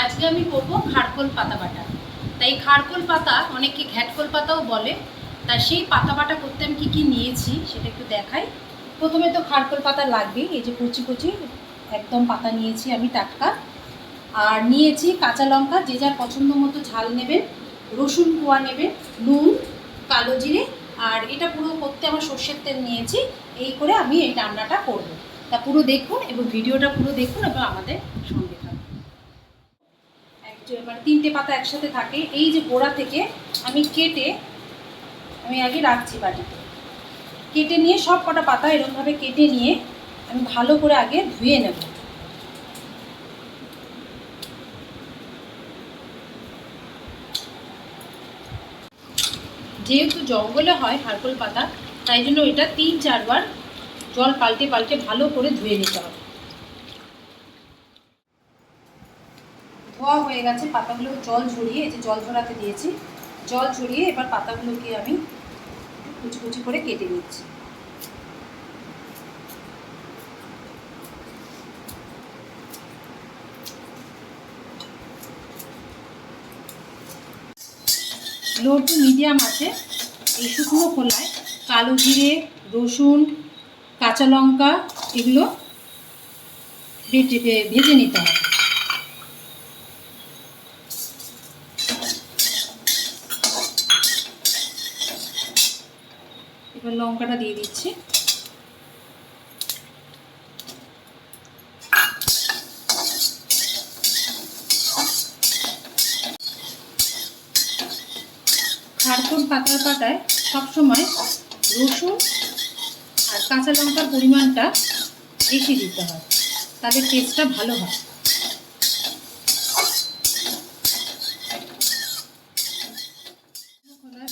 আজকে আমি করব খারকোল পাতা বাটা। তাই খারকোল পাতা অনেকে ঘ্যাটকোল পাতাও বলে। তা সেই পাতা বাটা করতে আমি কী নিয়েছি সেটা একটু দেখাই। প্রথমে তো খারকোল পাতা লাগবে, এই যে কচি কচি একদম পাতা নিয়েছি আমি টাটকা। আর নিয়েছি কাঁচা লঙ্কা, যে যার পছন্দ মতো ঝাল নেবেন, রসুন কোয়া নেবেন, নুন, কালো জিরে। আর এটা পুরো করতে আমার সর্ষের তেল নিয়েছি। এই করে আমি এই রান্নাটা করব। তা পুরো দেখুন এবং ভিডিওটা পুরো দেখুন এবং আমাদের সঙ্গে থাকুন। মানে 3টে পাতা একসাথে থাকে। এই যে গোড়া থেকে আমি কেটে আমি আগে রাখছি বাটিতে। কেটে নিয়ে সব কটা পাতা এরকমভাবে কেটে নিয়ে আমি ভালো করে আগে ধুয়ে নেব। যেহেতু জঙ্গলে হয় খারকোল পাতা, তাই জন্য এটা 3-4 বার জল পাল্টে পাল্টে ভালো করে ধুয়ে নিতে হবে। ধোয়া হয়ে গেছে পাতাগুলো, জল ঝরিয়ে, এই যে জল ঝরাতে দিয়েছি, জল ঝরিয়ে এবার পাতাগুলোকে আমি কুচি কুচি করে কেটে নিচ্ছি। লো টু মিডিয়াম আছে এই শুকনো খোলায় কালো জিরে, রসুন, কাঁচা লঙ্কা এগুলো ভেজে নিতে হবে। এবার লঙ্কাটা দিয়ে দিচ্ছি। খারকোল পাতার পাতায় সবসময় রসুন আর কাঁচা লঙ্কার পরিমাণটা বেশি দিতে হয়, তাদের টেস্টটা ভালো হয়।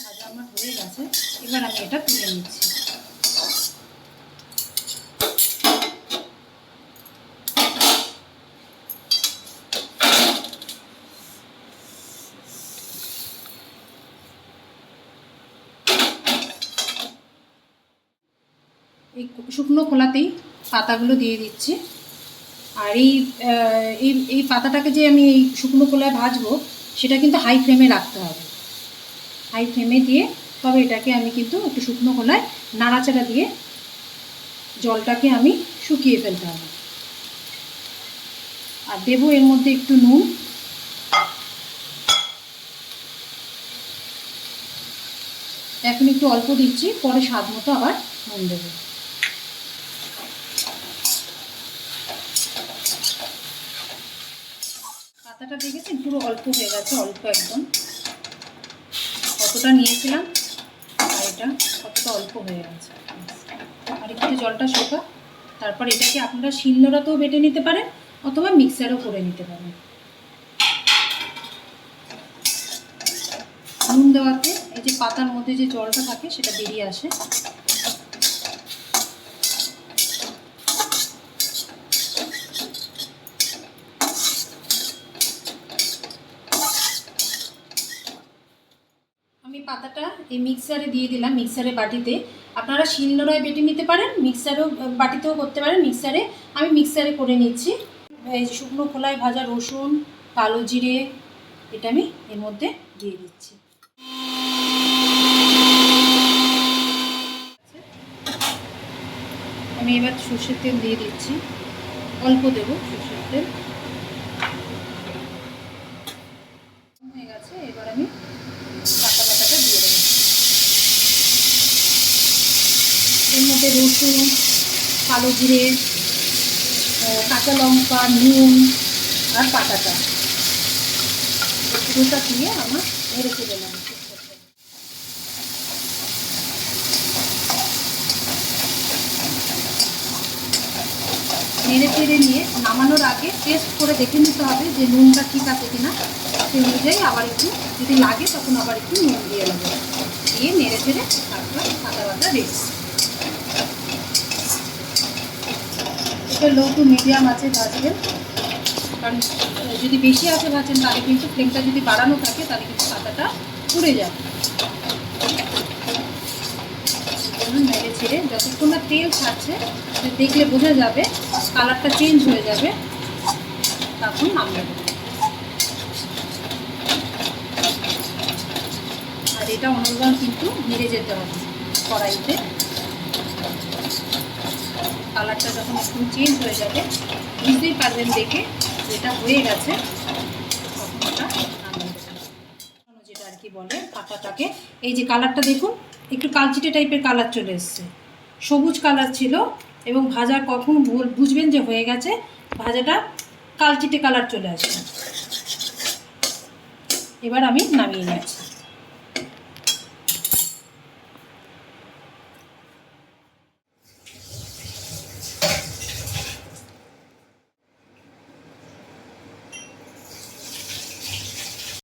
ভাজা আমার হয়ে গেছে, এবার আমি এটা তুলে নিচ্ছি। এই শুকনো খোলাতেই পাতাগুলো দিয়ে দিচ্ছি। আর এই পাতাটাকে যে আমি এই শুকনো খোলায় ভাজবো, সেটা কিন্তু হাই ফ্লেমে রাখতে হবে। হাই ফ্লেমে দিয়ে তবে এটাকে আমি কিন্তু একটু শুকনো খোলায় নাড়াচাড়া দিয়ে জলটাকে আমি শুকিয়ে ফেলতে হবে। আর দেবো এর মধ্যে একটু নুন। এখন একটু অল্প দিচ্ছি, পরে স্বাদ মতো আবার নুন দেবো। পাতাটা দেখেছেন পুরো অল্প হয়ে গেছে, অল্প একদম। কতটা নিয়েছিলাম আর এটা কতটা অল্প হয়ে গেছে। আর একটু জলটা শোকা, তারপর এটাকে আপনারা শিলনোড়াতেও বেটে নিতে পারেন অথবা মিক্সারও করে নিতে পারেন। নুন দেওয়াতে এই যে পাতার মধ্যে যে জলটা থাকে সেটা বেরিয়ে আসে। আমি পাতাটা এই মিক্সারে দিয়ে দিলাম, মিক্সারে বাটিতে। আপনারা শিলনোড়ায় বেটে নিতে পারেন, মিক্সারেও বাটিতেও করতে পারেন। মিক্সারে আমি মিক্সারে করে নিচ্ছি। এই শুকনো খোলায় ভাজা রসুন, কালো জিরে এটা আমি এর মধ্যে দিয়ে দিচ্ছি। আমি এবার সর্ষের তেল দিয়ে দিচ্ছি, অল্প দেবো সর্ষের তেল। হয়ে গেছে, এবার আমি পাতা বাটাটা দিয়ে দেবো। এর মধ্যে রসুন, কালো জিরে, কাঁচা লঙ্কা, নুন আর পাতাটা পুরোটা দিয়ে আমার নেড়ে চেড়ে নেব। নেড়ে চেড়ে নিয়ে নামানোর আগে টেস্ট করে দেখে নিতে হবে যে নুনটা ঠিক আছে কিনা। সেই অনুযায়ী আবার একটু যদি লাগে তখন আবার একটু নুন দিয়ে নেবো, দিয়ে নেড়ে চেড়ে তারপর পাতা বাটা রেডি। এটা লো টু মিডিয়াম আছে ভাজবেন, কারণ যদি বেশি আছে ভাজেন তাহলে কিন্তু ফ্লেমটা যদি বাড়ানো থাকে তাহলে কিন্তু পাতাটা পুড়ে যাবে। নেড়ে ছেড়ে যতক্ষণ না তেল ছাড়ছে, দেখলে বোঝা যাবে কালারটা চেঞ্জ হয়ে যাবে, তখন নামিয়ে দেবো। এটা অনর্গল কিন্তু নেড়ে যেতে হবে কড়াইতে। কালারটা যখন একটু চেঞ্জ হয়ে যাবে বুঝতেই পারবেন দেখে যেটা হয়ে গেছে, তখন ওটা নামিয়ে দেবেন। যেটা আর কি বলে পাতাটাকে, এই যে কালারটা দেখুন একটু কালচিটে টাইপের কালার চলে এসছে, সবুজ কালার ছিল এবং ভাজা কখন বুঝবেন যে হয়ে গেছে, ভাজাটা কালচিটে কালার চলে আসবে। এবার আমি নামিয়ে নিচ্ছি।